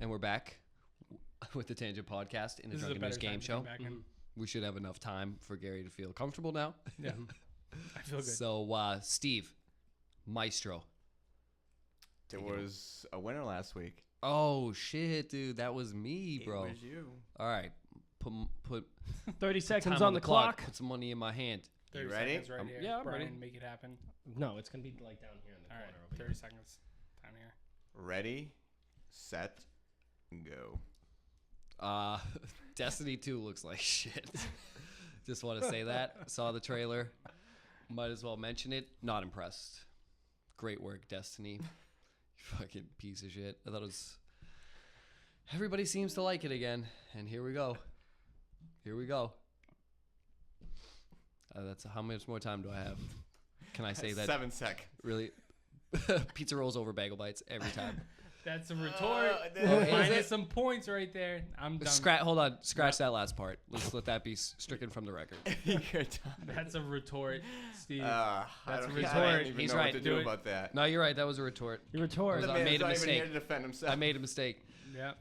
And we're back with the Tangent Podcast in the Drunken Game Show. We should have enough time for Gary to feel comfortable now. Yeah, I feel good. So, Steve, Maestro. There was a winner last week. Oh, shit, dude. That was me, bro. It was you. All right. Put 30 seconds time on the clock. Put some money in my hand. 30 You ready? seconds right here. Yeah, I'm Brian, ready. make it happen. No, it's going to be like down here in the All corner. right, 30 seconds. Down here. Ready, set, go. Destiny 2 looks like shit. Just want to say that. Saw the trailer. Might as well mention it. Not impressed. Great work, Destiny. You fucking piece of shit. I thought it was... Everybody seems to like it again. And here we go. Here we go. That's how much more time do I have? Can I say that? 7 seconds. Really? Pizza rolls over bagel bites every time. That's a retort. is Minus it? some points right there. I'm done. Hold on. Scratch that last part. Let's let that be stricken from the record. You're done. That's a retort, Steve. I That's don't a retort. even He's know right. what to Do do it. about that. No, you're right. That was a retort. You retort. The I man's made a not even mistake. here to defend himself. I made a mistake. Yeah.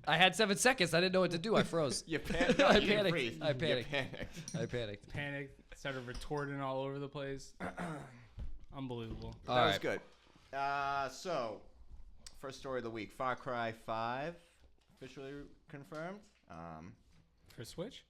I had 7 seconds. I didn't know what to do. I froze. You panicked. I You didn't panicked. freeze. I You panicked. panicked. I panicked. Panicked. Started retorting all over the place. Unbelievable. All That was right. good. So, first story of the week. Far Cry 5 officially confirmed. For Switch?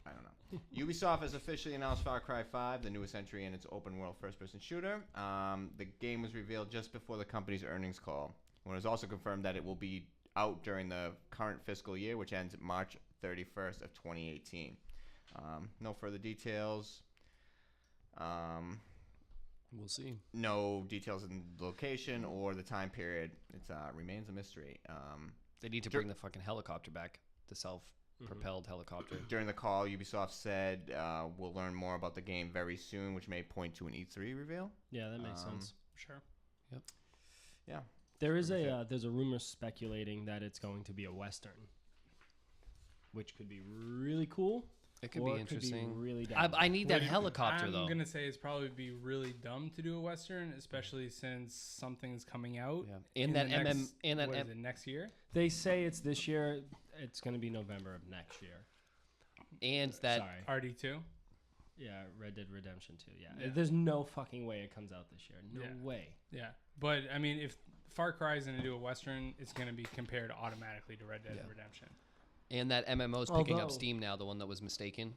I don't know. Ubisoft has officially announced Far Cry 5, the newest entry in its open-world first-person shooter. The game was revealed just before the company's earnings call, when it was also confirmed that it will be out during the current fiscal year, which ends March 31st of 2018. No further details. We'll see. No details in the location or the time period. It remains a mystery. They need to bring the fucking helicopter back. The self-propelled helicopter. During the call, Ubisoft said we'll learn more about the game very soon, which may point to an E3 reveal. Yeah, that makes sense. Sure. Yep. Yeah. There is there's a rumor speculating that it's going to be a Western, which could be really cool. It could or be interesting. Could be really dumb. I need that helicopter, though. I'm going to say it's probably be really dumb to do a Western, especially since something's coming out. Yeah. In that the next, that what is it, next year? They say it's this year. It's going to be November of next year. and that Sorry. RD2? Yeah, Red Dead Redemption 2. Yeah. There's no fucking way it comes out this year. No way. Yeah. But, I mean, if Far Cry is going to do a Western, it's going to be compared automatically to Red Dead Redemption. And that MMO's picking up Although- steam now, the one that was mistaken.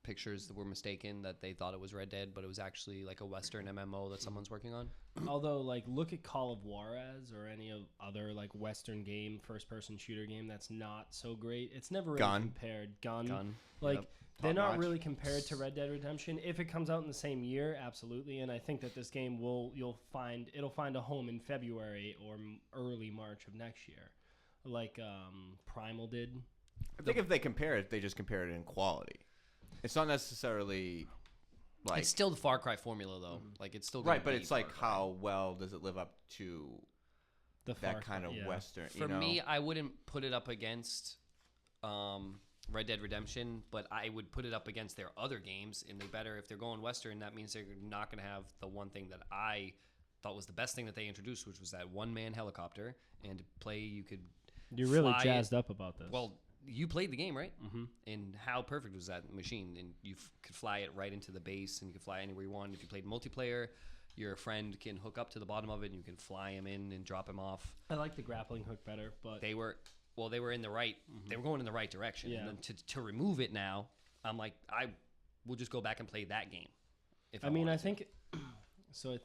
Pictures that were mistaken that they thought it was Red Dead, but it was actually like a Western MMO that someone's working on. Although, like, look at Call of Juarez or any of other, like, Western game, first-person shooter game that's not so great. It's never really Gun. compared. Gun. Yep. They're not Top-notch. really compared to Red Dead Redemption. If it comes out in the same year, absolutely. And I think that this game it'll find a home in February or early March of next year, like Primal did. I think if they compare it, they just compare it in quality. It's not necessarily like It's still the Far Cry formula, though. Like it's still gonna right, but be it's like Far Cry. how well does it live up to The Far that kind of Cry, yeah. Western? For me, I wouldn't put it up against Red Dead Redemption, but I would put it up against their other games. And they better, if they're going Western, that means they're not going to have the one thing that I thought was the best thing that they introduced, which was that one-man helicopter. And to play, you could. You're really fly jazzed up about this. Well, you played the game, right? Mm-hmm. And how perfect was that machine? And you could fly it right into the base, and you could fly anywhere you want. If you played multiplayer, your friend can hook up to the bottom of it, and you can fly him in and drop him off. I like the grappling hook better, but They were in the right. They were going in the right direction. Yeah. And then to remove it now, I'm like, I will just go back and play that game. If I mean, wanted I to. think so.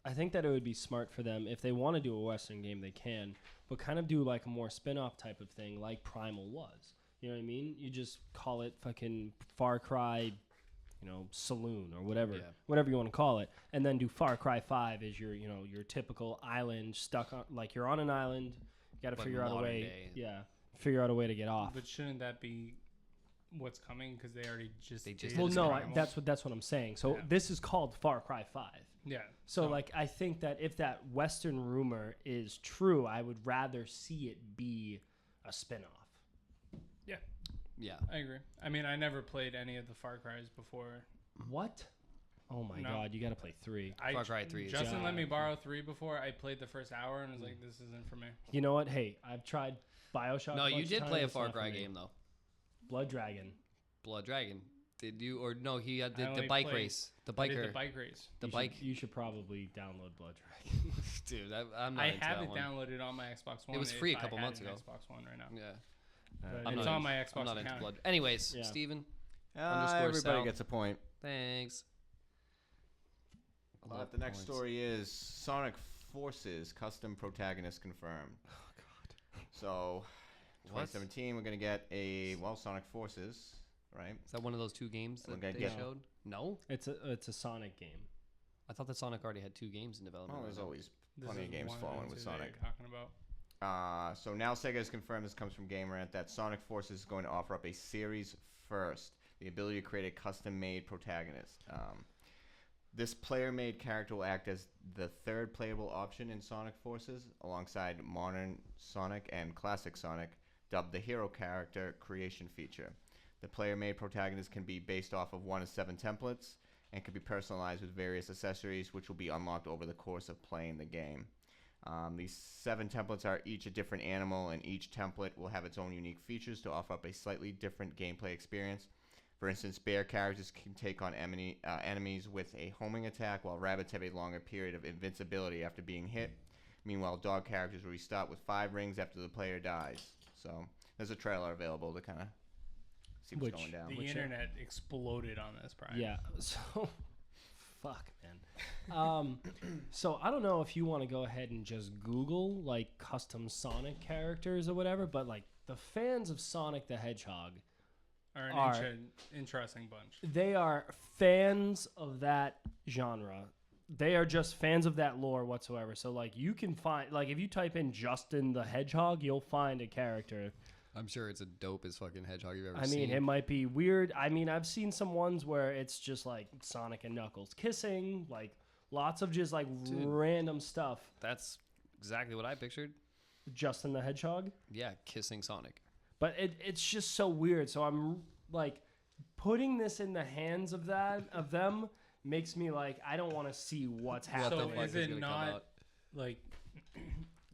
I think that it would be smart for them if they want to do a Western game, they can, but kind of do like a more spin-off type of thing, like Primal was. You know what I mean? You just call it fucking Far Cry, Saloon or whatever, whatever you want to call it, and then do Far Cry 5 as your typical island stuck on, like you're on an island. You got to But figure out a modern way. day. Yeah, figure out a way to get off. But shouldn't that be what's coming? Because they already just did Well, no, Primal. that's what I'm saying. So Yeah. this is called Far Cry 5. Yeah. So, like, I think that if that Western rumor is true, I would rather see it be a spinoff. Yeah. I agree. I mean, I never played any of the Far Cries before. What? Oh my No. god, you got to play 3. Far Cry 3 is Justin let me God. borrow 3 before. I played the first hour and was like, this isn't for me. You know what? Hey, I've tried BioShock. No, a you bunch of did play a times, Far not for Cry me. game though. Blood Dragon. Blood Dragon. Did you or no? He I did the only bike played- race. The I did biker. the bike race. The You bike. Should, you should probably download Blood Dragon. Dude, I'm not I into have that it one. downloaded on my Xbox One. was if free a I couple had months an ago. Xbox One right now. Yeah. But I'm it's not on my I'm Xbox not into account. blood. Anyways, Yeah. Steven. Underscore Everybody Sal. gets a point. Thanks. The next story is Sonic Forces custom protagonist confirmed. Oh God. So, What? 2017, we're gonna get a Sonic Forces, right? Is that one of those 2 games We're that gonna they get- showed? No, It's a Sonic game. I thought that Sonic already had 2 games in development. Well, there's always This plenty of is games one following and with two that Sonic. you're talking about. So now Sega has confirmed, this comes from GameRant, that Sonic Forces is going to offer up a series first, the ability to create a custom-made protagonist. This player-made character will act as the third playable option in Sonic Forces, alongside modern Sonic and classic Sonic, dubbed the Hero Character Creation feature. The player-made protagonist can be based off of 1 of 7 templates and can be personalized with various accessories, which will be unlocked over the course of playing the game. These 7 templates are each a different animal, and each template will have its own unique features to offer up a slightly different gameplay experience. For instance, bear characters can take on enemies with a homing attack, while rabbits have a longer period of invincibility after being hit. Meanwhile, dog characters will restart with 5 rings after the player dies. So there's a trailer available to kind of see what's Which- going down. The Which- internet exploded on this, Brian. Yeah. So, fuck, man. So I don't know if you want to go ahead and just Google like custom Sonic characters or whatever, but like the fans of Sonic the Hedgehog, Are Are- an interesting bunch. they are fans of that genre. They are just fans of that lore whatsoever. So like you can find like if you type in Justin the Hedgehog, you'll find a character. I'm sure it's a dope as fucking hedgehog you've ever I seen. mean, it might be weird. I mean, I've seen some ones where it's just like Sonic and Knuckles kissing, like lots of just like Dude. random stuff. That's exactly what I pictured. Justin the Hedgehog, Yeah, kissing Sonic. but it's just so weird. So I'm like putting this in the hands of them makes me like I don't want to see what's What happening. the fuck is is it gonna come not out? like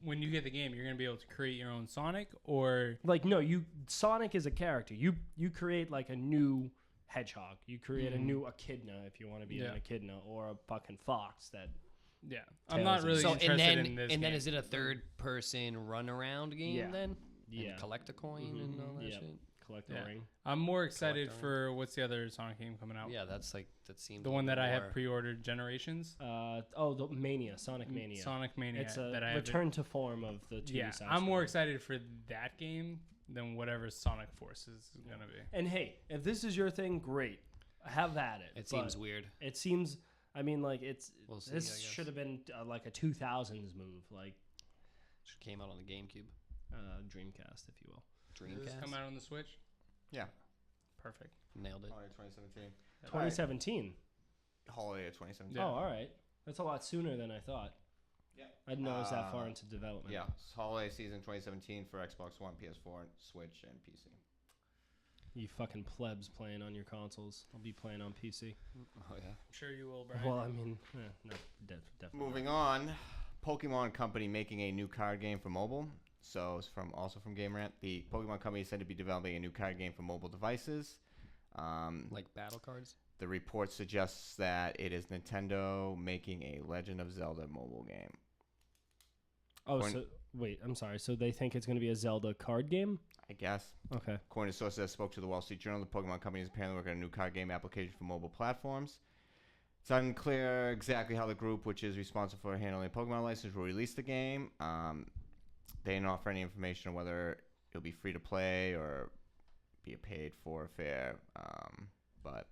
when you get the game, you're gonna be able to create your own Sonic, or Like no, Sonic is a character. You create like a new hedgehog. You create a new echidna if you want to be Yeah. an echidna or a fucking fox that yeah, I'm not Tails really So interested and then in this. and then game. is it a third person run around game Yeah. then? Yeah. And collect a coin and all that Yep. shit. collect a Yeah. ring. I'm more excited Collector. for what's the other Sonic game coming out? Yeah, that's like that seems The a one that little I more- have pre-ordered, Generations. The Mania, Sonic Mania. Sonic Mania. It's a that I haven't- return to form of the 2D Yeah, side I'm more scroller. excited for that game than whatever Sonic Forces is gonna be. And hey, if this is your thing, great. Have at it. It seems but weird. It seems. I mean, like We'll see, I this guess. should have been like a 2000s move, like Should came out on the GameCube. Dreamcast, if you will. Does this Dreamcast. come out on the Switch? Yeah. Perfect. Nailed it. Holiday 2017. 2017. Holiday of 2017. Yeah. Oh, all right. That's a lot sooner than I thought. Yeah. I didn't know it was that far into development. Yeah, it's holiday season 2017 for Xbox One, PS4, Switch, and PC. You fucking plebs playing on your consoles. I'll be playing on PC. Oh yeah. I'm sure you will, Brian. Well, I mean, no, definitely. Moving on, Pokemon Company making a new card game for mobile. So it's also from GameRant. The Pokemon Company is said to be developing a new card game for mobile devices. Like battle cards. The report suggests that it is Nintendo making a Legend of Zelda mobile game. Oh, Point- so wait, I'm sorry. So they think it's going to be a Zelda card game? I guess. Okay. According to sources that spoke to the Wall Street Journal, the Pokemon Company is apparently working on a new card game application for mobile platforms. It's unclear exactly how the group, which is responsible for handling the Pokemon license, will release the game. They didn't offer any information on whether it'll be free to play or be a paid for affair. But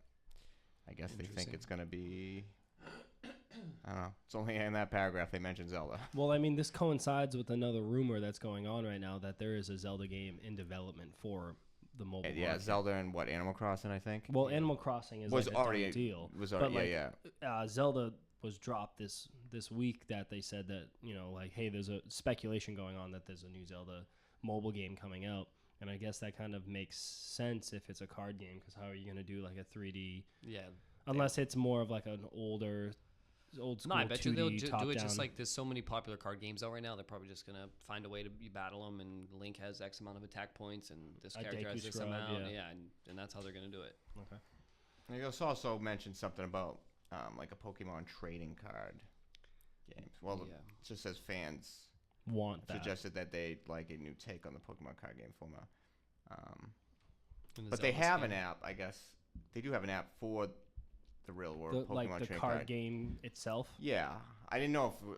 I guess they think Interesting. it's going to be. I don't know. It's only in that paragraph they mentioned Zelda. Well, I mean, this coincides with another rumor that's going on right now that there is a Zelda game in development for the mobile Yeah, market. Zelda and what, Animal Crossing, I think? Well, Animal Crossing is Was like a already- done deal. Was But, already, like, yeah. Zelda was dropped this week that they said that, you know, like, hey, there's a speculation going on that there's a new Zelda mobile game coming out. And I guess that kind of makes sense if it's a card game, because how are you going to do like a 3D Yeah. Unless it's more of like an old school No, I bet you 2D they'll do it top-down. just like there's so many popular card games out right now. They're probably just gonna find a way to battle them, and Link has X amount of attack points, and this A character Deku has this Scrub, amount. yeah. Yeah, and that's how they're gonna do it. Okay. And you also mentioned something about like a Pokemon trading card game. Well, Yeah. it just says fans Want that. suggested that they like a new take on the Pokemon card game format. And the But they Zelda have skin. an app, I guess. They do have an app for the real world Pokemon like the trading card card. game itself. Yeah, I didn't know if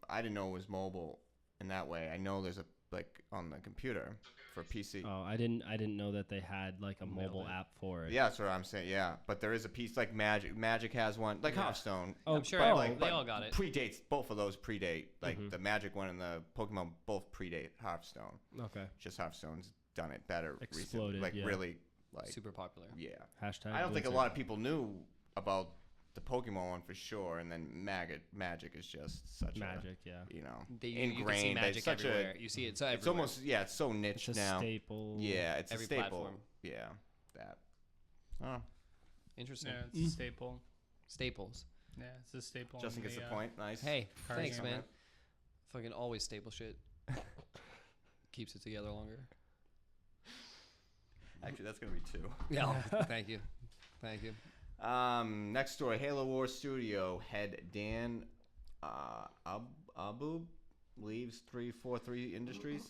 I didn't know it was mobile in that way. I know there's a like on the computer for PC. Oh, I didn't know that they had like a mobile it. app for it. Yeah, that's what I'm saying. Yeah, but there is a piece like Magic. Magic has one, like Yeah. Hearthstone. Oh, I'm sure But, everyone- like, they but all got it. Predates both of those predate. Like Mhm. the Magic one and the Pokemon both predate Hearthstone. Okay. Just Hearthstone's done it better recently. Exploded, Like yeah. really, like Super popular. yeah. Hashtag. I don't think a Blizzard. lot of people knew about the Pokemon one for sure, and then Magic is just such Magic. Yeah. a you know You can see ingrained. Magic It's such everywhere. a You see it so everywhere. it's almost it's so niche It's a now. staple. Yeah, it's Every a staple. platform. Yeah, that. Oh, Interesting. Yeah, it's a staple. Staples. Yeah, it's a staple. Justin in gets the the, point. Nice. Hey, Card thanks, game. man. Fucking always staple shit. Keeps it together longer. Actually, that's gonna be two. Yeah. Thank you. Thank you. Next story: Halo Wars Studio head Dan Abu leaves 343 Industries.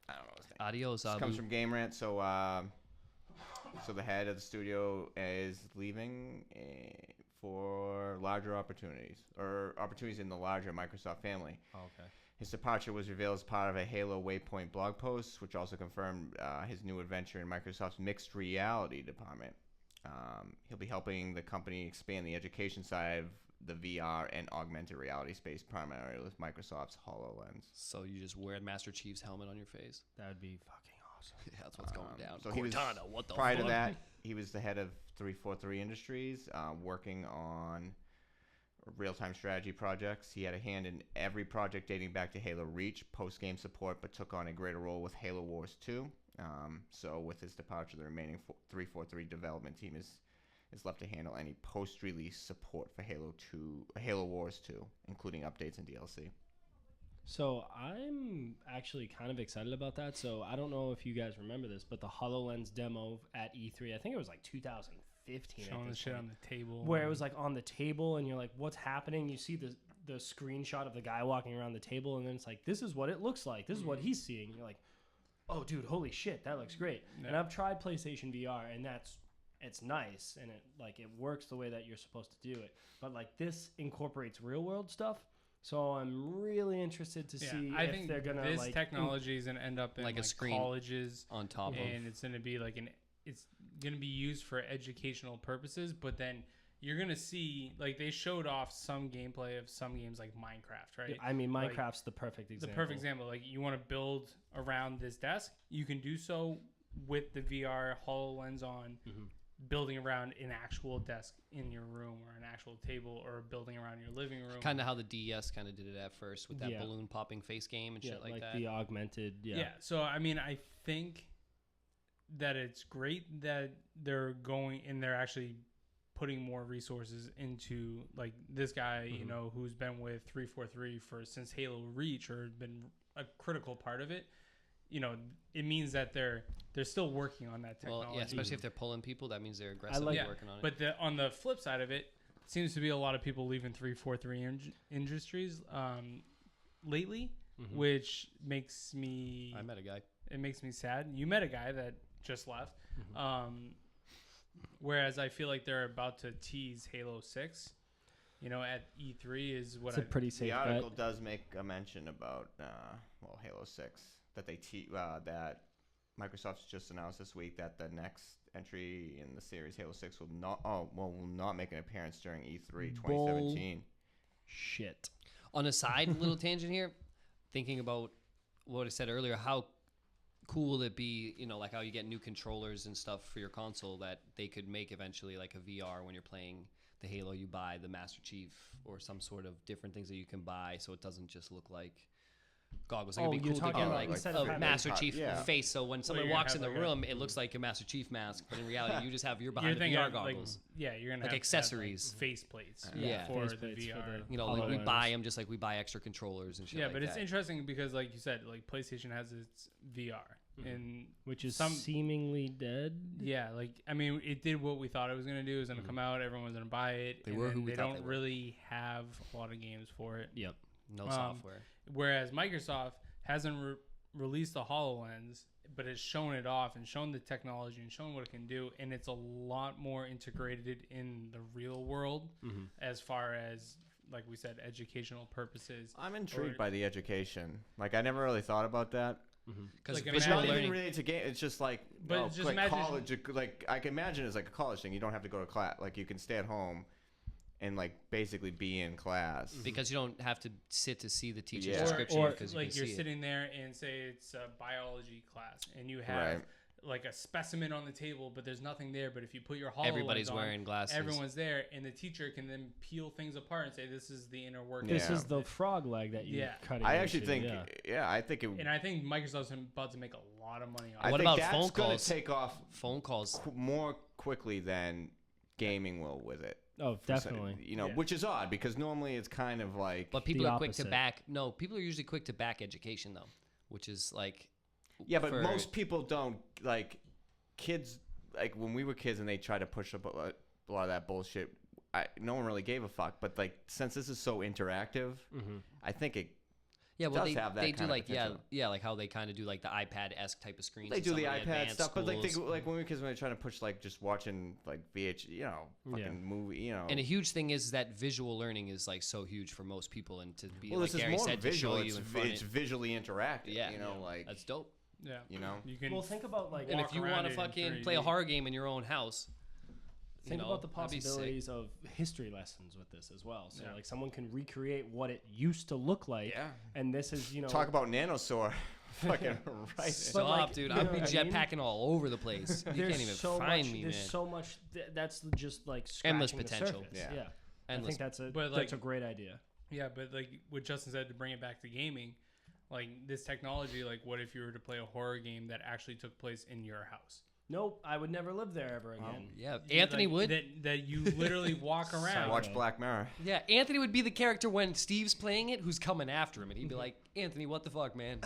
I don't know his name. Adios, This Abu. comes from Game Rant. So the head of the studio is leaving for larger opportunities or opportunities in the larger Microsoft family. Oh, okay. His departure was revealed as part of a Halo Waypoint blog post, which also confirmed his new adventure in Microsoft's mixed reality department. He'll be helping the company expand the education side of the VR and augmented reality space, primarily with Microsoft's HoloLens. So you just wear Master Chief's helmet on your face. That would be fucking awesome. Yeah, that's what's going down. So he was, Cortana, what the prior fuck? to that, he was the head of 343 Industries, working on real-time strategy projects. He had a hand in every project dating back to Halo Reach, post-game support, but took on a greater role with Halo Wars 2. So with his departure, the remaining 343 development team is left to handle any post-release support for Halo Wars 2, including updates and DLC. So I'm actually kind of excited about that. So I don't know if you guys remember this, but the HoloLens demo at E3, I think it was like 2015. at Showing the this shit point, on the table. where it was like on the table, and you're like, "What's happening?" You see the screenshot of the guy walking around the table, and then it's like, "This is what it looks like. This is what he's seeing." You're like, "Oh, dude, holy shit, that looks great." Yeah. And I've tried PlayStation VR, and it's nice, and it works the way that you're supposed to do it. But like this incorporates real world stuff, so I'm really interested to see I if think they're gonna this like technology is gonna end up in Like a like screen colleges, on top of. and it's gonna be like it's gonna be used for educational purposes. But then you're gonna see like they showed off some gameplay of some games like Minecraft, right? I mean, Like, Minecraft's the perfect example. The perfect example. Like you want to build around this desk, you can do so with the VR HoloLens on. Mm-hmm. Building around an actual desk in your room or an actual table or building around your living room. Kind of how the DS kind of did it at first with that Yeah. balloon popping face game and Yeah, shit like like that. the augmented. Yeah. So I mean, I think that it's great that they're going and they're actually putting more resources into like this guy, you Mhm. know, who's been with 343 since Halo Reach or been a critical part of it. You know, it means that they're still working on that technology. Well, yeah, especially if they're pulling people, that means they're like- aggressively Yeah, working on it. But on the flip side of it, seems to be a lot of people leaving 343 Industries lately, Mhm. which makes me I met a guy. it makes me sad. You met a guy that just left. Mhm. Whereas I feel like they're about to tease Halo 6. You know, at E3 is what It's a pretty The safe article bet. does make a mention about Halo 6 that that Microsoft's just announced this week that the next entry in the series Halo 6 will not make an appearance during E3 2017. Shit. On a side little tangent here, thinking about what I said earlier, how cool will it be, you know, like how you get new controllers and stuff for your console that they could make eventually like a VR when you're playing the Halo, you buy the Master Chief or some sort of different things that you can buy so it doesn't just look like goggles. Like Oh, it'd be you're cool to talking get about like instead a of having Master hot- Chief yeah. face. So when someone you're gonna walks in the have like a- room, it looks like a Master Chief mask, but in reality, you just have your You're behind the thinking VR of, like, goggles. yeah, you're gonna Like have accessories. face plates. Yeah. for Face the plates for VR. the- You know, like we HoloLens. buy them just like we buy extra controllers and shit. Yeah, like but it's that. interesting because, like you said, like PlayStation has its VR, and Which is some- seemingly dead. yeah, like I mean, it did what we thought it was gonna do. It was gonna come out, everyone was gonna buy it. They and were then who we they thought don't they were. really have a lot of games for it. Yep. No software. Whereas Microsoft hasn't released the HoloLens, but has shown it off and shown the technology and shown what it can do, and it's a lot more integrated in the real world as far as, like we said, educational purposes. I'm intrigued Or- by the education. Like I never really thought about that. Because Like, It's imagine- not visual even learning. really to game. It's just like, But oh, just like imagine- college. Like I can imagine it's like a college thing. You don't have to go to class. Like you can stay at home, and like basically be in class. Because you don't have to sit to see the teacher's Yeah. description. or because like you you're can see sitting there and say it's a biology class and you have Right. like a specimen on the table, but there's nothing there. But if you put your HoloLens Everybody's on, wearing glasses. everyone's there, and the teacher can then peel things apart and say, "This is the inner working." This Yeah. is the frog leg that you Yeah. cut. I actually think, yeah. yeah, I think it. And I think Microsoft's about to make a lot of money on I it. What think about that's phone gonna calls? take off phone calls. more quickly than gaming will with it. Oh, definitely. You know, Yeah. which is odd because normally it's kind of like. But people The are quick to opposite. back. No, people are usually quick to back education though, which is like. Yeah, but for- most people don't like kids. Like when we were kids and they tried to push up a lot of that bullshit. No one really gave a fuck. But like since this is so interactive, I think it. Yeah, well, does they, have that they do kind of like potential. yeah, like how they kind of do like the iPad-esque type of screens. They in do some the of iPad advanced stuff, but like schools. like when we were kids, when they're trying to push like just watching like fucking Yeah. movie, And a huge thing is that visual learning is like so huge for most people, and to be well, like this Gary is more said, to visual. show It's, you in front. it's visually interactive. Yeah, you know, like that's dope. Yeah, you know. you can. Well, think about like And walk if you around want it to in fucking play a 3D. horror game in your own house, you think know, about the that'd be sick. possibilities of history lessons with this as well. So Yeah. like someone can recreate what it used to look like, Yeah. and this is Talk about nanosaur. Fucking right. Stop, like, dude! you I'd know be what I mean? jetpacking all over the place. You There's can't even so find much, me, there's man. so much. That's just like Endless scratching the potential. surface. Yeah. Yeah. I Endless. think that's But, that's a like- great idea. Yeah, but like what Justin said, to bring it back to gaming, like this technology, like what if you were to play a horror game that actually took place in your house? Nope, I would never live there ever again. Yeah, You, Anthony like, would. that you literally walk around. Watch Black Mirror. Yeah, Anthony would be the character when Steve's playing it, who's coming after him, and he'd be like, "Anthony, what the fuck, man?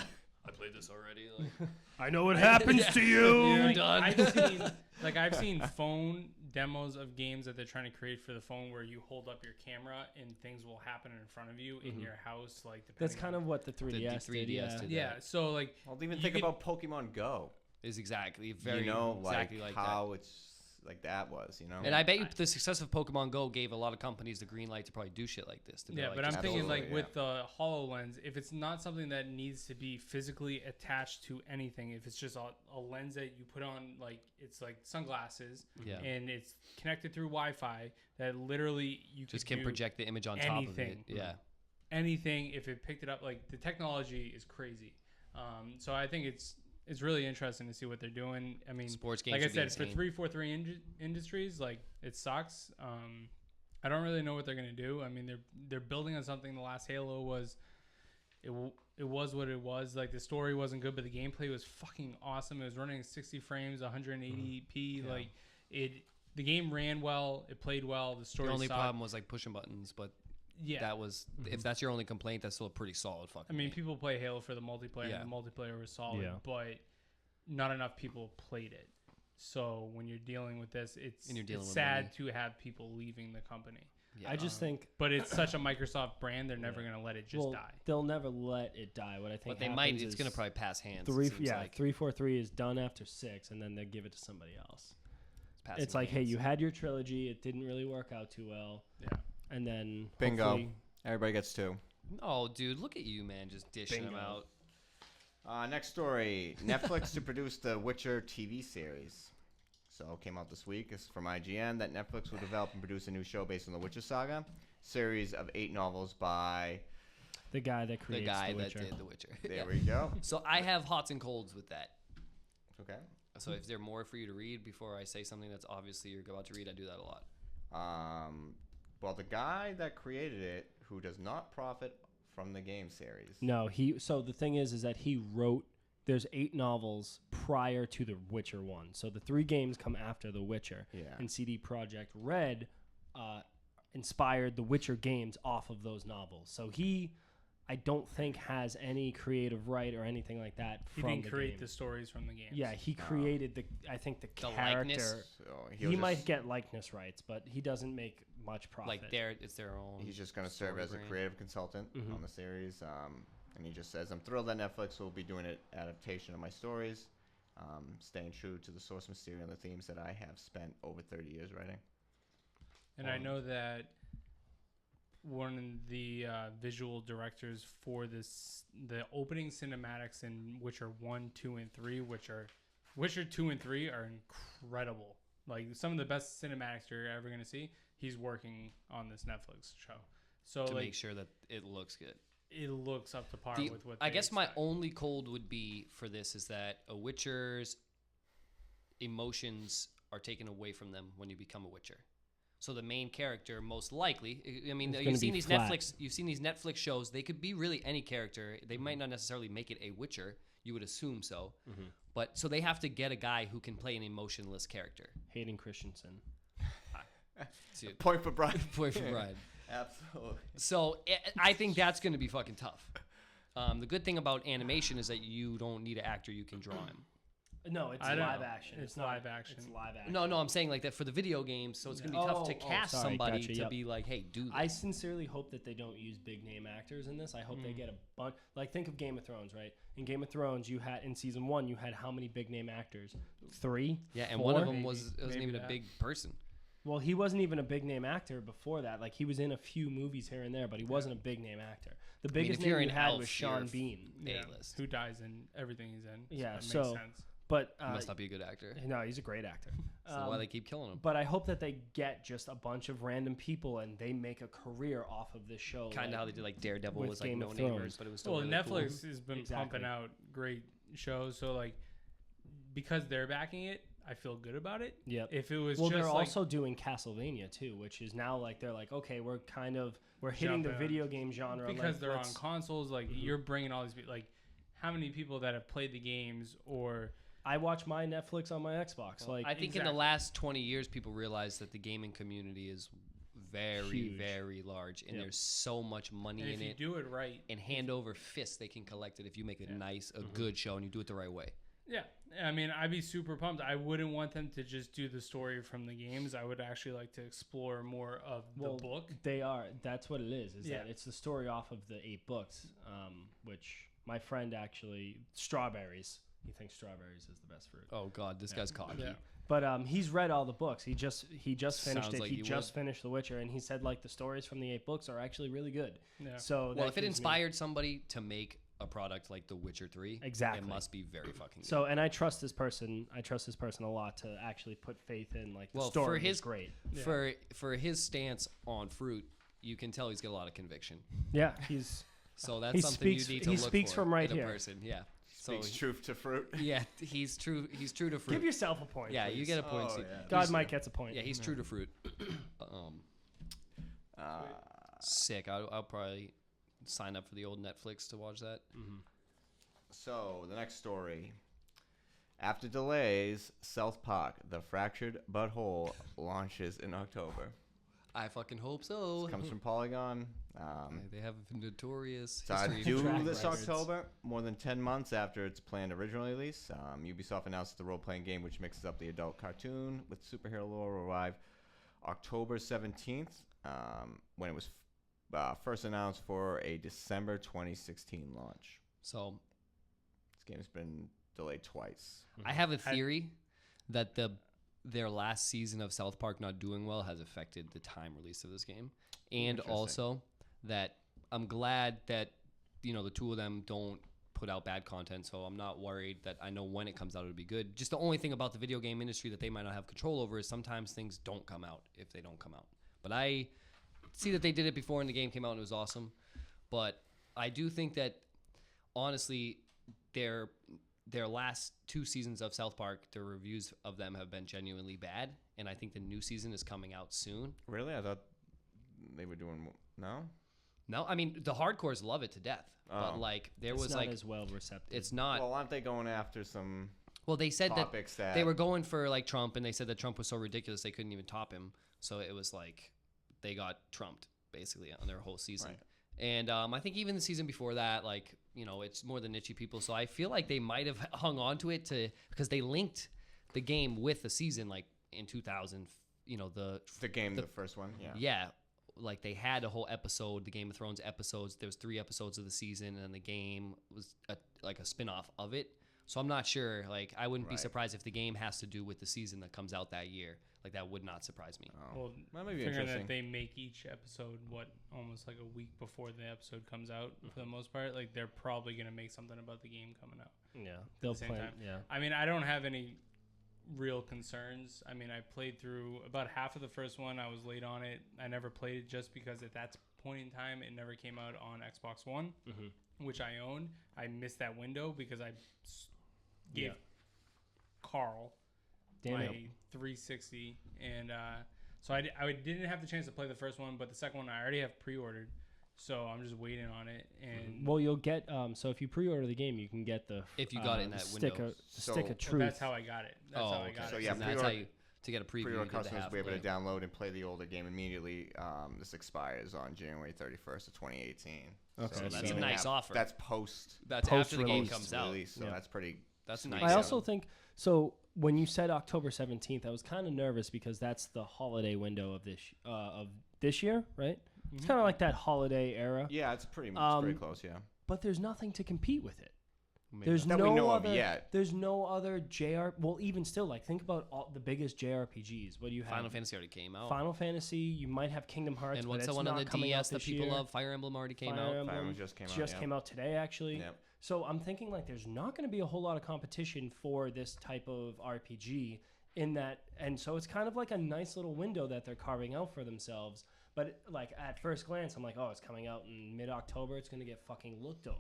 I played this already." Like, I know what happens to you. You're Like, done. I've seen phone demos of games that they're trying to create for the phone where you hold up your camera and things will happen in front of you in your house. Like That's depending kind on- of what the 3DS, 3DS did. did. yeah. So like Well, even you think could- about Pokemon Go. is exactly very You know, exactly like like how it's like that was. You know. that. And I bet you the success of Pokemon Go gave a lot of companies the green light to probably do shit like this. To be Yeah, like, but I'm just thinking Absolutely, like yeah. with the HoloLens, if it's not something that needs to be physically attached to anything, if it's just a lens that you put on, like it's like sunglasses, Yeah. and it's connected through Wi-Fi, that literally you just could can do project the image on top of it. anything. Yeah. anything if it picked it up. Like the technology is crazy. So I think it's really interesting to see what they're doing. I mean, Sports games like I would be said, for insane. 343 Industries, like it sucks. I don't really know what they're gonna do. I mean, they're building on something. The last Halo was, it was what it was. Like the story wasn't good, but the gameplay was fucking awesome. It was running 60 frames, 180p. Like the game ran well. It played well. The story. The only sucked. problem was like pushing buttons, but Yeah. that was if that's your only complaint, that's still a pretty solid fucking. I mean, game. people play Halo for the multiplayer, Yeah. and the multiplayer was solid, Yeah. but not enough people played it. So when you're dealing with this, it's And you're dealing with sad money. to have people leaving the company. Yeah. I just think But it's such a Microsoft brand; they're never going to let it just die. they'll never let it die. What I think But they might. happens It's is gonna probably pass hands. three. it seems Yeah, like. 343 is done after 6, and then they give it to somebody else. passing It's like, hey, hands. you had your trilogy. It didn't really work out too well, Yeah. and then Bingo. hopefully- Everybody gets 2. Oh, dude, look at you, man, just dishing them Bingo. out. Next story: Netflix to produce the Witcher TV series. So came out this week. It's from IGN that Netflix will develop and produce a new show based on the Witcher saga, series of 8 novels by. the guy that The creates guy The that Witcher. did The Witcher. There Yeah. we go. So I have hots and colds with that. Okay. So if there more for you to read before I say something that's obviously you're about to read, I do that a lot. Well, the guy that created it, who does not profit from the game series. No, so the thing is that he wrote. There's 8 novels prior to The Witcher 1. So the 3 games come after The Witcher. Yeah. And CD Projekt Red inspired the Witcher games off of those novels. So he, I don't think, has any creative right or anything like that He from didn't the create game. the stories from the games. Yeah, he created the character. likeness? So He might get likeness rights, but he doesn't make much profit. Like it's their own. He's just going to serve story as a brand. creative consultant on the series. And he just says, I'm thrilled that Netflix will be doing an adaptation of my stories, staying true to the source material and the themes that I have spent over 30 years writing. And I know that one of the visual directors for the opening cinematics in Witcher 1, 2, and 3, Witcher 2 and 3 are incredible. Like some of the best cinematics you're ever going to see, he's working on this Netflix show. So to like, make sure that it looks good. it looks up to par with what I they guess my expect. only cold would be for this is that a Witcher's emotions are taken away from them when you become a Witcher. So the main character, most likely, I mean, It's you've gonna seen be these flat. Netflix shows. They could be really any character. They might not necessarily make it a Witcher. You would assume so, but so they have to get a guy who can play an emotionless character. Hayden Christensen. To Point for Brian. play for Bride. Absolutely. So I think that's going to be fucking tough. The good thing about animation is that you don't need an actor; you can draw him. No, it's I don't live know. action. It's not- live action. It's live action. No, I'm saying like that for the video games. So it's going to be tough to cast sorry, somebody gotcha, to yep. be like, hey, do this. I sincerely hope that they don't use big name actors in this. I hope they get a bunch. Like, think of Game of Thrones, right? In Game of Thrones, you had in season 1, you had how many big name actors? 3. Yeah, and 4? one of them Maybe- wasn't maybe even a that. big person. Well, he wasn't even a big name actor before that. Like, he was in a few movies here and there, but he wasn't a big name actor. The mean, biggest if you're name you an had elf, was Sean you're Bean. Yeah, A-list. who dies in everything he's in. Yeah, that so- makes sense. But He must not be a good actor. no, he's a great actor. That's why they keep killing him. But I hope that they get just a bunch of random people and they make a career off of this show. Kind of like- how they did like Daredevil with was like Game no of namers, Thrones. but it was still Well, really Netflix cool. has been Exactly. pumping out great shows, so like because they're backing it, I feel good about it. Yep. If it was Well, just they're like, also doing Castlevania too, which is now like they're like, okay, we're hitting the Jumping on- video game genre because like, they're on let's- consoles, like you're bringing all these people. Like, how many people that have played the games or I watch my Netflix on my Xbox. Like, I think in the Exactly. last 20 years, people realized that the gaming community is very, Huge. very large, and Yep. there's so much money and in if you it. do it right, And hand over fist, they can collect it if you make a good show and you do it the right way. yeah. I mean, I'd be super pumped. I wouldn't want them to just do the story from the games. I would actually like to explore more of the book. they are. That's what it is. Is Yeah. that it's the story off of the 8 books, which my friend actually strawberries. He thinks strawberries is the best fruit. Oh God, this guy's cocky. Yeah. But he's read all the books. He just finished Sounds it. like He you just would. finished The Witcher, and he said like the stories from the 8 books are actually really good. Yeah. So Well, that if it gives me- inspired somebody to make a product like The Witcher 3, Exactly. it must be very fucking good. So, and I trust this person. I trust this person a lot to actually put faith in like the Well, story for his- is great. Yeah. For his stance on fruit, you can tell he's got a lot of conviction. Yeah, he's So that's He something speaks- you need to he look speaks for from right in a here. person. Yeah. So Speaks truth to fruit. yeah, he's true. He's true to fruit. give yourself a point. yeah, you please. get a point. Oh, Steve. yeah. God He's- Mike gets a point. Yeah, he's true to fruit. Uh, Sick. I'll probably sign up for the old Netflix to watch that. So, the next story. After delays, South Park, The Fractured Butthole, launches in October. I fucking hope so. Comes from Polygon. They have a notorious It's history. due Track this records. October, more than 10 months after its planned original release. Ubisoft announced the role-playing game, which mixes up the adult cartoon with superhero lore, will arrive October 17th, when it was first announced for a December 2016 launch. So This game's been delayed twice. I have a theory that their last season of South Park not doing well has affected the time release of this game, and Interesting. also that I'm glad that the two of them don't put out bad content, so I'm not worried that I know when it comes out it'll be good. Just the only thing about the video game industry that they might not have control over is sometimes things don't come out if they don't come out. But I see that they did it before and the game came out and it was awesome. But I do think that honestly their last 2 seasons of South Park, the reviews of them have been genuinely bad, and I think the new season is coming out soon. Really? I thought they were doing... No? No, I mean the hardcores love it to death, but Oh. like there It's was not like as well receptive. it's not. Well, aren't they going after some Well, they said that topics that they were going for like Trump, and they said that Trump was so ridiculous they couldn't even top him. So it was like they got trumped basically on their whole season. Right. And I think even the season before that, like it's more the niche people. So I feel like they might have hung on to it because they linked the game with the season, like in 2000. the game, the first one. Yeah. Yeah, like they had a whole episode, the Game of Thrones episodes. There was 3 episodes of the season, and the game was like a spin-off of it. So I'm not sure. Like I wouldn't be Right. surprised if the game has to do with the season that comes out that year. Like that would not surprise me. Oh. Well, That may be figuring interesting. that they make each episode almost like a week before the episode comes out for the most part. Like they're probably gonna make something about the game coming out. Yeah, they'll same plan. time. Yeah, I mean, I don't have any real concerns. I mean, I played through about half of the first one. I was late on it. I never played it just because at that point in time, it never came out on Xbox One, which I own. I missed that window because I gave Yeah. Carl Damn my it. 360, and so I didn't have the chance to play the first one, but the second one I already have pre-ordered, so I'm just waiting on it. And Well, you'll get so if you pre-order the game, you can get the If you got it in that stick window. of stick So- of truth. that's how I got it. That's how I got So it. yeah, So that's how pre-order- you to get a preview. Pre-order you did the customers half will be able to game. download and play the older game immediately. This expires on January 31st of 2018. Okay, So that's you a can nice offer. That's post That's Post after the game release. comes out. release, so Yeah. that's pretty. That's sweet. nice. I also think so. When you said October 17th, I was kind of nervous because that's the holiday window of this year, right? It's kind of like that holiday era, Yeah, it's pretty Um, close. Yeah. but there's nothing to compete with it. Maybe There's That no we know of other. yet. There's no other JR. Well, even still, like think about all the biggest JRPGs. What do you have? Final Fantasy already came out. Final Fantasy. You might have Kingdom Hearts, and but what's it's the one on not the coming out DS that this people year. love? Fire Emblem already came Fire out. Emblem Fire Emblem just came out, Just yeah. came out today, actually. Yep. So I'm thinking like there's not going to be a whole lot of competition for this type of RPG in that, and so it's kind of like a nice little window that they're carving out for themselves. But like at first glance, I'm like, oh, it's coming out in mid-October. It's going to get fucking looked over.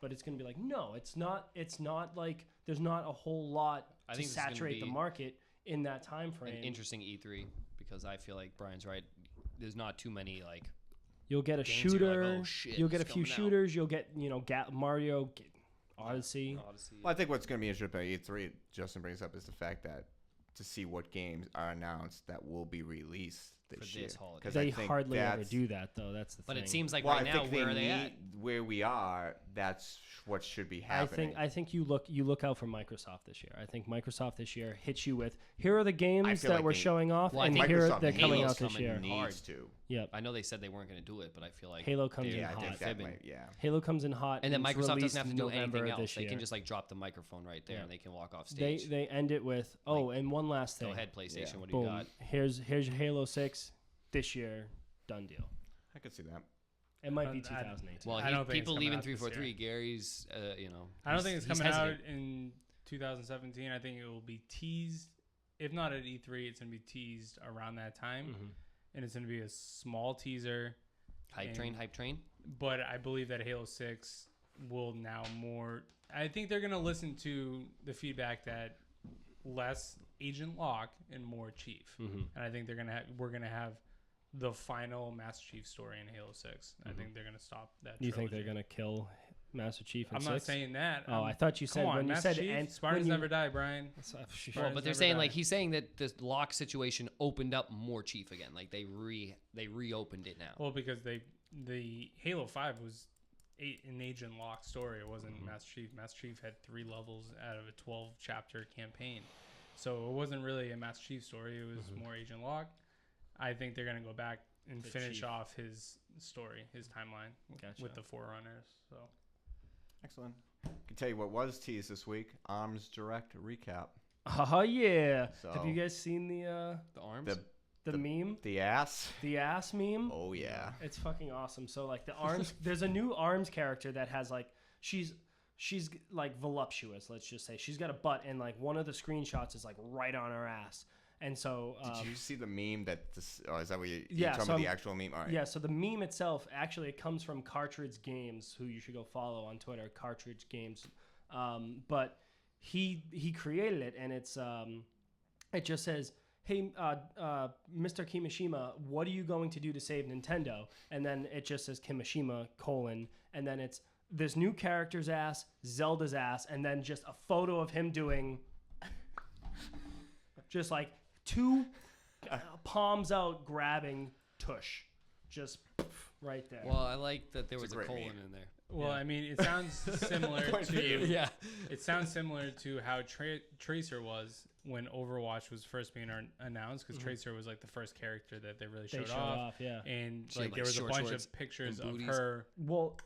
But it's going to be like, no, it's not. It's not like there's not a whole lot I to think this is gonna saturate the be market in that time frame. An interesting E3 because I feel like Brian's right. There's not too many like You'll get a games you're like, shooter. oh, shit, you'll get a it's few coming out. shooters. You'll get Mario, Odyssey. Odyssey. Well, I think what's going to be interesting about E3, Justin brings up, is the fact that to see what games are announced that will be released this For year. this holiday. 'Cause I They think hardly ever that's- do that though. That's the But thing. it seems like Well, right I now, think where are they need at? where we are. That's what should be happening. I think you look out for Microsoft this year. I think Microsoft this year hits you with here are the games feel that like we're they- showing off, Well, I and think here Microsoft they're coming Halo's out this coming year. neat. needs hard. to. Yep. I know they said they weren't going to do it, but I feel like Halo comes in Yeah, I hot. think that fibbing. might. Yeah. Halo comes in hot, And then it's Microsoft released doesn't have to in do November anything of else. this They year. can just like drop the microphone right there Yeah. and they can walk off they stage. they end it with and one last thing. Go ahead, PlayStation. Yeah. What do you Boom. got? Here's your Halo 6 this year. Done deal. I could see that. It might be I- 2018. Well, I don't think people it's leaving coming out this 343. year. Gary's, I don't think it's he's coming out hesitant. in 2017. I think it will be teased. If not at E3, it's going to be teased around that time. Mhm. And it's going to be a small teaser. Hype train, and- hype train. But I believe that Halo 6 will now more. I think they're going to listen to the feedback that less Agent Locke and more Chief. Mhm. And I think we're going to have the final Master Chief story in Halo 6. I think they're going to stop that. You think they're trilogy. gonna kill Master Chief? In I'm 6? not saying that. Oh, I thought you said Come on, when you Master said Chief, and Spartans when you- never die, Brian. Well, Spartans but they're never saying die. like he's saying that this lock situation opened up more Chief again. Like they reopened it now. Well, because the Halo 5 was an Agent Locke story. It wasn't Mm-hmm. Master Chief. Master Chief had 3 levels out of a 12 chapter campaign, so it wasn't really a Master Chief story. It was more Agent Locke. I think they're gonna go back and The finish Chief. off his story, his timeline Gotcha. with the Forerunners. So Excellent. I can tell you what was teased this week. Arms Direct recap. Oh yeah. So- Have you guys seen the The arms. The- meme? The ass. The ass meme? Oh yeah. It's fucking awesome. So like the arms, there's a new arms character that has like she's like voluptuous. Let's just say she's got a butt, and like one of the screenshots is like right on her ass. And so Did you see the meme that this? Oh, is that what you Yeah, talking so about the I'm- actual meme? All right. yeah. So the meme itself actually it comes from Cartridge Games, who you should go follow on Twitter. Cartridge Games, but he created it, and it's it just says hey, Mr. Kimishima, what are you going to do to save Nintendo? And then it just says Kimishima, and then it's this new character's ass, Zelda's ass, and then just a photo of him doing just like two palms out grabbing tush. Just right there. Well, I like that there was a great colon meme. in there. Well, I mean, it sounds similar to Yeah. it sounds similar to how Tracer was when Overwatch was first being announced, because Tracer was like the first character that they really showed off. Yeah. And She had, like there like, was a short bunch shorts of pictures and of booties. her. Well,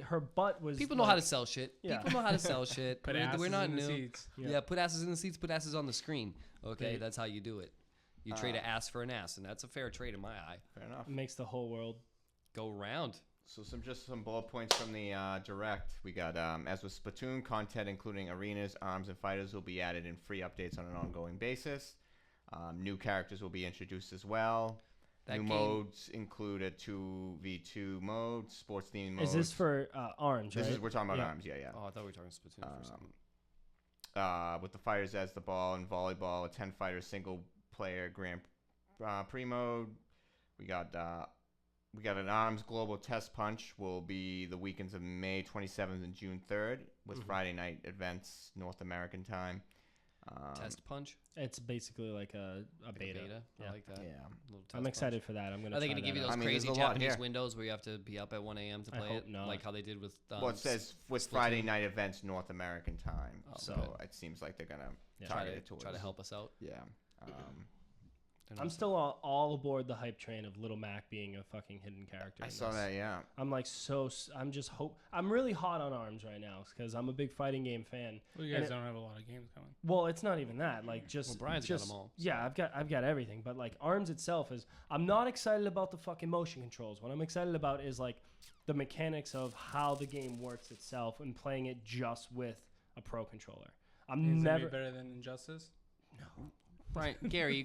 her butt was. People know how to sell shit. Yeah. People know how to sell shit. Put we're asses not in the new. seats. Yeah. Put asses in the seats. Put asses on the screen. Okay, They- that's how you do it. You trade an ass for an ass, and that's a fair trade in my eye. Fair enough. makes the whole world. Go round. So some bullet points from the direct. We got as with Splatoon, content including arenas, arms, and fighters will be added in free updates on an ongoing basis. New characters will be introduced as well. That New game- modes include a 2v2 mode, sports themed modes. Is this for Orange? This right? is we're talking about Yeah. arms. Yeah. Oh, I thought we were talking Splatoon for a second. With the fighters as the ball and volleyball, a 10-fighter single-player Grand Prix mode. We got an arms global test punch will be the weekends of May 27th and June 3rd with Friday night events North American time. Test punch. It's basically like a Like a beta. I Yeah. like that. Yeah. Little test I'm excited for that. I'm gonna. Are they going to give you those I mean, there's crazy a lot Japanese here. windows where you have to be up at 1 a.m. to I play hope it? not. Like how they did with. Well, it says with Splatoon. Friday night events North American time, Oh, so okay. it seems like they're gonna Yeah. target it towards. try to help us out. Yeah. They're I'm not- still all aboard the hype train of Little Mac being a fucking hidden character. I in saw this. that. Yeah. I'm like I'm really hot on Arms right now because I'm a big fighting game fan. Well, you And guys it- don't have a lot of games coming. Well, it's not even that. Like just Well, Brian's got just, 'em all, Yeah, I've got everything. But like Arms itself is, I'm not excited about the fucking motion controls. What I'm excited about is like the mechanics of how the game works itself and playing it just with a pro controller. I'm Is it never. better than Injustice? Brian, Gary,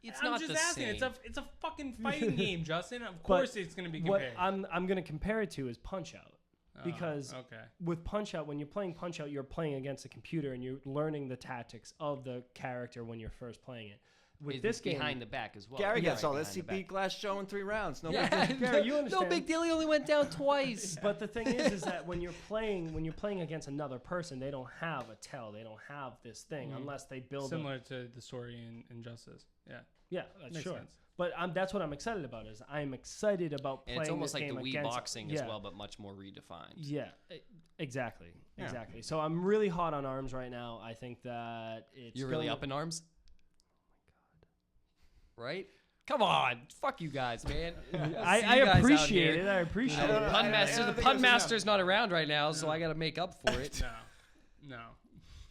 it's I'm not just the asking. same. It's a fucking fighting game, Justin. Of course, it's gonna be What compared. I'm gonna compare it to is Punch Out. Because okay. with Punch Out, when you're playing Punch Out, you're playing against a computer and you're learning the tactics of the character when you're first playing it. With It's this game, behind the back as well. Gary Yeah, gets all right this. behind He the beat Glass Joe in 3 rounds. No back. big deal. Yeah, Gary, you no understand. big deal. He only went down twice. but the thing is that when you're playing against another person, they don't have a tell. They don't have this thing unless they build Similar to the story in Injustice. Yeah. Yeah, Makes sure. sense. But that's what I'm excited about. Is I'm excited about And playing it's almost this like the game Wii against, boxing yeah, as well, but much more redefined. Yeah, exactly, Yeah. exactly. So I'm really hot on Arms right now. I think that it's You're really gonna- up in arms? Oh my god. Right? Come on. Fuck you guys, man. I appreciate it. I appreciate The it. pun master, don't the think pun that's master's not around right now, so I got to make up for it. No.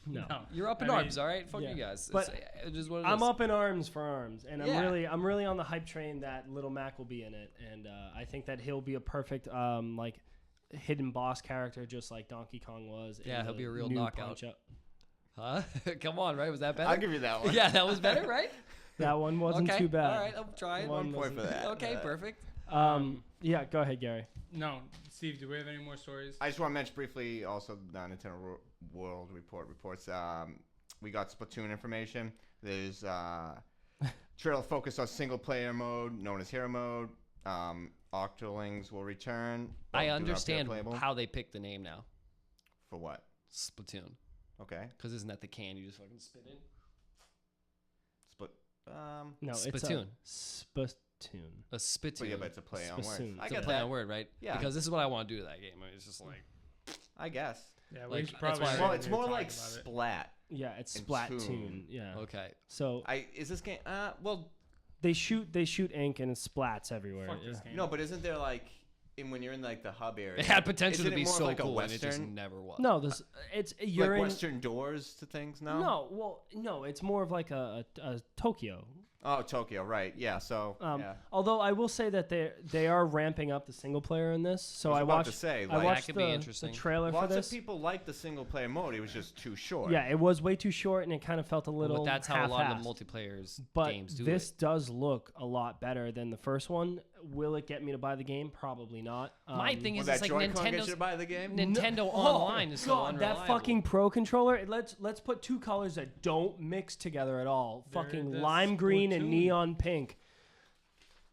No. You're up in I mean, arms, all right? Fuck yeah. you guys. But It's just what it I'm is. up in arms for Arms, and Yeah. I'm really on the hype train that Little Mac will be in it, and I think that he'll be a perfect like hidden boss character, just like Donkey Kong was. in Yeah, he'll the be a real new knockout. Punch-Out. Huh? Come on, right? Was that better? I'll give you that one. Yeah, that was better, right? That one wasn't okay. too bad. All right, I'll try it. One 1 point for wasn't- that. Okay, perfect. Yeah, go ahead, Gary. No. Steve, do we have any more stories? I just want to mention briefly also the Nintendo World Report reports. We got Splatoon information. There's trailer focused on single player mode known as Hero Mode. Octolings will return. but I do not appear understand playable. how they picked the name now. For what? Splatoon. Okay. Because isn't that the can you just fucking spit in? Split. No, Splatoon. It's a Splatoon. A spittoon. But yeah, but it's a play on words. Spassoon. I It's a get play that. on word, right? Yeah. Because this is what I want to do to that game. I mean, it's just like I guess. Yeah, Like, we should that's probably. why- shouldn't Well, it's be more talking like about it. Splat. Yeah, it's And Splatoon. Toon. Yeah. okay. So Is this game? Well, they shoot ink and it splats everywhere. Fuck yeah. this game. no, but isn't there like, when you're in like the hub area? It had potential isn't to it be more of so like a cool, and it just Western? never was. No, you're Like in. Western doors to things now? No, well, no, it's more of like a Tokyo. Oh, Tokyo, right? Yeah. So yeah. Although I will say that they are ramping up the single player in this. So I was I about watched. to say, I like, watched That could be the interesting. trailer for Lots this. of people like the single player mode. It was just too short. Yeah, it was way too short, and it kind of felt a little. But that's how a lot of the half-assed. multiplayers But games do this it. does look a lot better than the first one, will it get me to buy the game? Probably not. My thing Will is, that it's like Joy-Con get you to Nintendo's buy the game? Nintendo Oh, Online is so God, unreliable. that fucking Pro controller. Let's put two colors that don't mix together at all. They're Fucking the lime green and Splatoon. neon pink.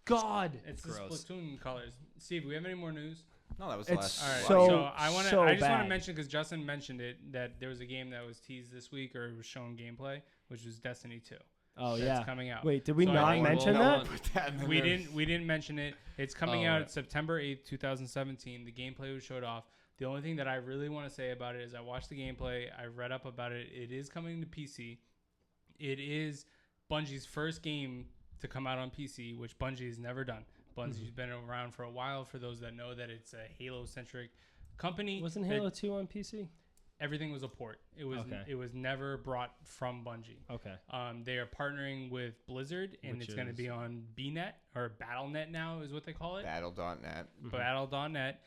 God. It's the Gross. Splatoon colors. Steve, we have any more news? No, that was the It's last. All right. So- So I want to. so I just want to bad. mention because Justin mentioned it that there was a game that was teased this week or was shown gameplay, which was Destiny 2. Oh That's yeah. coming out. Wait, did we So I not think mention we'll- that? Put that in We there. didn't mention it. It's coming Oh, out right. September 8th, 2017. The gameplay was showed off. The only thing that I really want to say about it is I watched the gameplay. I read up about it. It is coming to PC. It is Bungie's first game to come out on PC, which Bungie has never done. Bungie's been around for a while. For those that know that it's a Halo-centric company. Wasn't that Halo 2 on PC? Everything was a port. It was Okay. it was never brought from Bungie. Okay. They are partnering with Blizzard, and Which it's going to is- be on BNet or BattleNet now, is what they call it. Battle.net. Battle.net.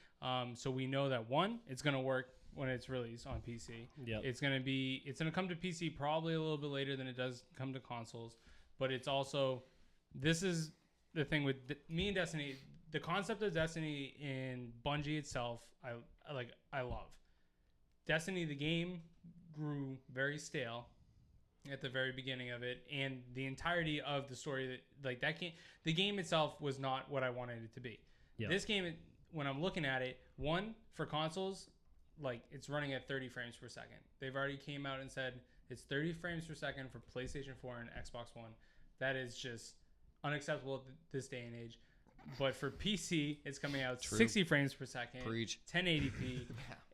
So we know that one, it's going to work when it's released on PC. Yep. It's going to come to PC probably a little bit later than it does come to consoles. But it's also, this is the thing with me and Destiny. The concept of Destiny in Bungie itself, I love. Destiny, the game, grew very stale at the very beginning of it, and the entirety of the story, the game itself was not what I wanted it to be. Yeah. This game, when I'm looking at it, one, for consoles, like, it's running at 30 frames per second. They've already came out and said it's 30 frames per second for PlayStation 4 and Xbox One. That is just unacceptable at this day and age. But for PC, it's coming out True. 60 frames per second, Preach. 1080p,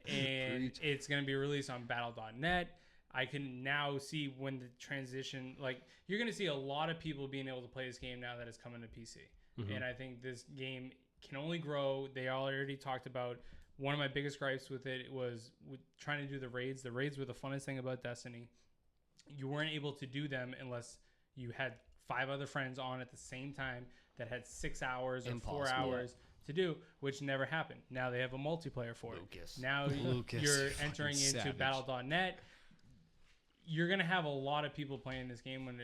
and Preach. it's going to be released on Battle.net. I can now see when the transition, like, you're going to see a lot of people being able to play this game now that it's coming to PC. And I think this game can only grow. They already talked about one of my biggest gripes with it was with trying to do the raids. The raids were the funnest thing about Destiny. You weren't able to do them unless you had 5 other friends on at the same time that had 6 hours or 4 Impossible. hours to do, which never happened. Now they have a multiplayer for Lucas. it. Now Lucas, you're you entering fucking into savage. Battle.net. You're gonna have a lot of people playing this game when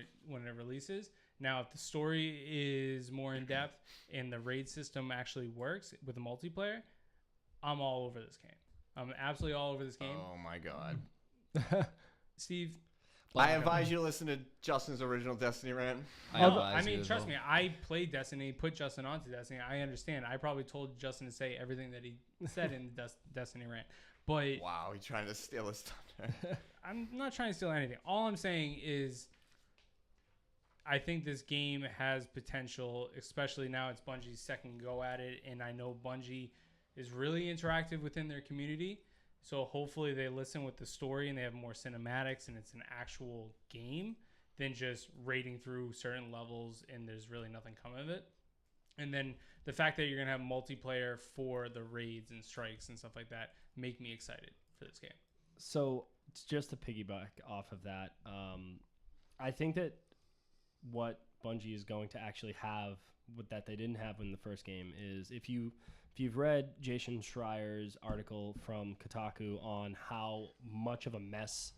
it releases. Now, if the story is more in depth and the raid system actually works with the multiplayer, I'm all over this game. I'm absolutely all over this game. Oh my god. Steve, I advise you to listen to Justin's original Destiny rant. I mean, trust me, I played Destiny, put Justin onto Destiny. I understand. I probably told Justin to say everything that he said in the Destiny rant. But Wow, he's trying to steal his thunder. I'm not trying to steal anything. All I'm saying is I think this game has potential, especially now it's Bungie's second go at it. And I know Bungie is really interactive within their community. So hopefully they listen with the story and they have more cinematics and it's an actual game than just raiding through certain levels and there's really nothing coming of it. And then the fact that you're going to have multiplayer for the raids and strikes and stuff like that make me excited for this game. So just to piggyback off of that, I think that what Bungie is going to actually have that they didn't have in the first game is if you've read Jason Schreier's article from Kotaku on how much of a mess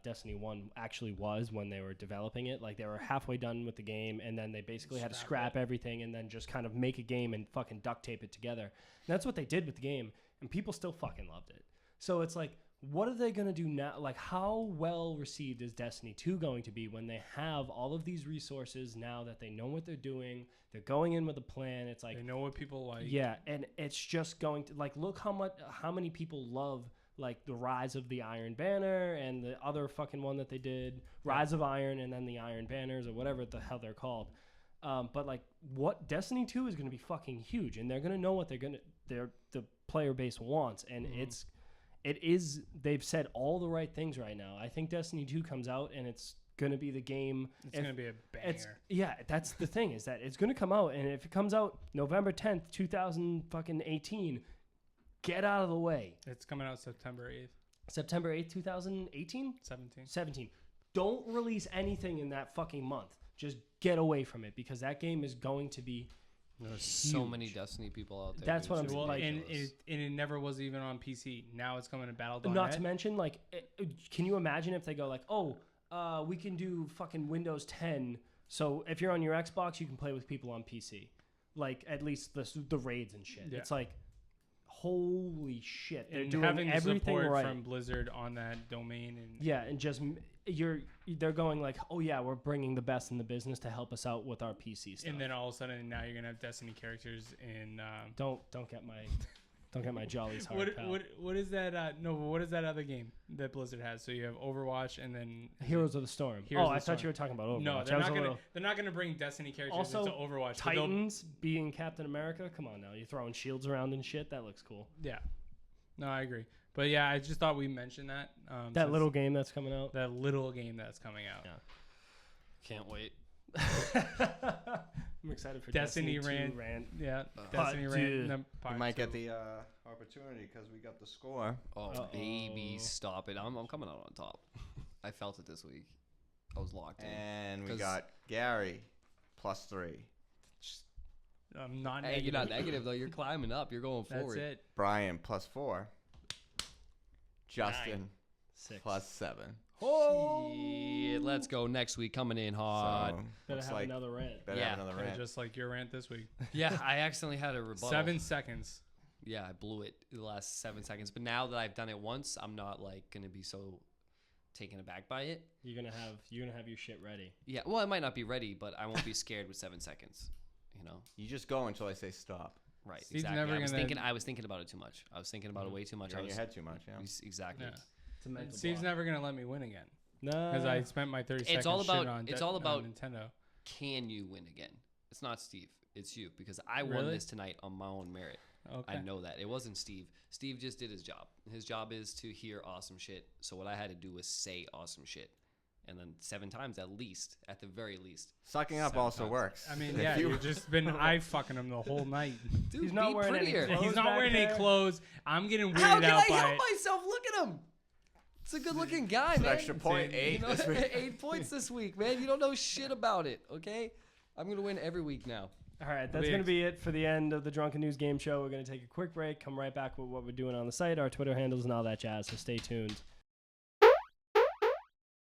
Destiny 1 actually was when they were developing it. Like, they were halfway done with the game, and then they basically had to scrap everything and then just kind of make a game and fucking duct tape it together. And that's what they did with the game, and people still fucking loved it. So it's like, what are they going to do now? Like, how well received is Destiny 2 going to be when they have all of these resources now that they know what they're doing? They're going in with a plan. It's like, They know what people like. yeah, and it's just going to, like, look how many people love, like, the Rise of the Iron Banner and the other fucking one that they did, Rise of Iron, and then the Iron Banners, or whatever the hell they're called. But, like, what Destiny 2 is going to be fucking huge, and they're going to know what the player base wants, and they've said all the right things right now. I think Destiny 2 comes out, and it's going to be the game. It's going to be a banger. Yeah, that's the thing, is that it's going to come out, and if it comes out November 10th, 2018, get out of the way. It's coming out September 8th, September 8th, 2018? 17. Don't release anything in that fucking month. Just get away from it, because that game is going to be There's so many Destiny people out there. That's dude. what I'm It's saying, like- and ridiculous. it never was even on PC. Now it's coming to Battle.net. Not to mention, like, can you imagine if they go like, we can do fucking Windows 10 So if you're on your Xbox, you can play with people on PC. Like at least the raids and shit. Yeah. It's like, holy shit! They're And doing having the everything support right. from Blizzard on that domain and Yeah, and just they're going like, oh yeah, we're bringing the best in the business to help us out with our PC stuff. and then all of a sudden now you're gonna have Destiny characters in. Don't get my jollies hard, pal. What is that? No, but what is that other game that Blizzard has? So you have Overwatch and then Heroes of the Storm. Heroes of I the thought Storm. you were talking about Overwatch. No, I they're was not a gonna. little- They're not gonna bring Destiny characters Also, into Overwatch. but they'll- Titans being Captain America. Come on now, you're throwing shields around and shit. That looks cool. Yeah. No, I agree. But yeah, I just thought we mentioned that. That since- little game that's coming out. that little game that's coming out. Yeah. Can't wait. I'm excited for Destiny 2 rant. Yeah, Destiny Hot rant. dude. No, We part might get two. the opportunity because we got the score. Oh, Uh-oh. baby, stop it. I'm coming out on top. I felt it this week. I was locked in. And we 'Cause- got Gary +3. I'm not Hey, negative. you're not negative, though. You're climbing up. You're going That's forward. it. Brian +4. Justin 6. +7. Shit, let's go next week. Coming in hot. So, Better looks have like another rant. better Yeah. have another Kinda rant. just like your rant this week. Yeah, I accidentally had a rebuttal. 7 seconds. Yeah, I blew it the last 7 seconds. But now that I've done it once, I'm not like gonna be so taken aback by it. You're gonna have your shit ready. Yeah, well, I might not be ready, but I won't be scared with 7 seconds. You know, You just go until I say stop. right? Steve's exactly. never gonna- I was thinking about it too much. I was thinking about it way too much. You're I in was your head too much, yeah. exactly. Yeah. It's a mental Steve's block. never gonna let me win again No. because I spent my 30 seconds. It's all about- shitting on it's all about- Nintendo. Can you win again? It's not Steve. It's you because I won Really? this tonight on my own merit. Okay. I know that. It wasn't Steve. Steve just did his job. His job is to hear awesome shit. So what I had to do was say awesome shit. And then 7 times at least, at the very least. Sucking up 7 also times. works. I mean, If yeah, you- you've just been eye fucking him the whole night. Dude, He's not be wearing any prettier. clothes. He's not back wearing any there. clothes. I'm getting weirded How can out I by help it. myself? Look at him. It's a good looking guy, It's an man. extra point, You 8. You know, this week. 8 points this week, man. You don't know shit about it, okay? I'm going to win every week now. All right, that's going to be it for the end of the Drunken News Game Show. We're going to take a quick break, come right back with what we're doing on the site, our Twitter handles, and all that jazz. So stay tuned.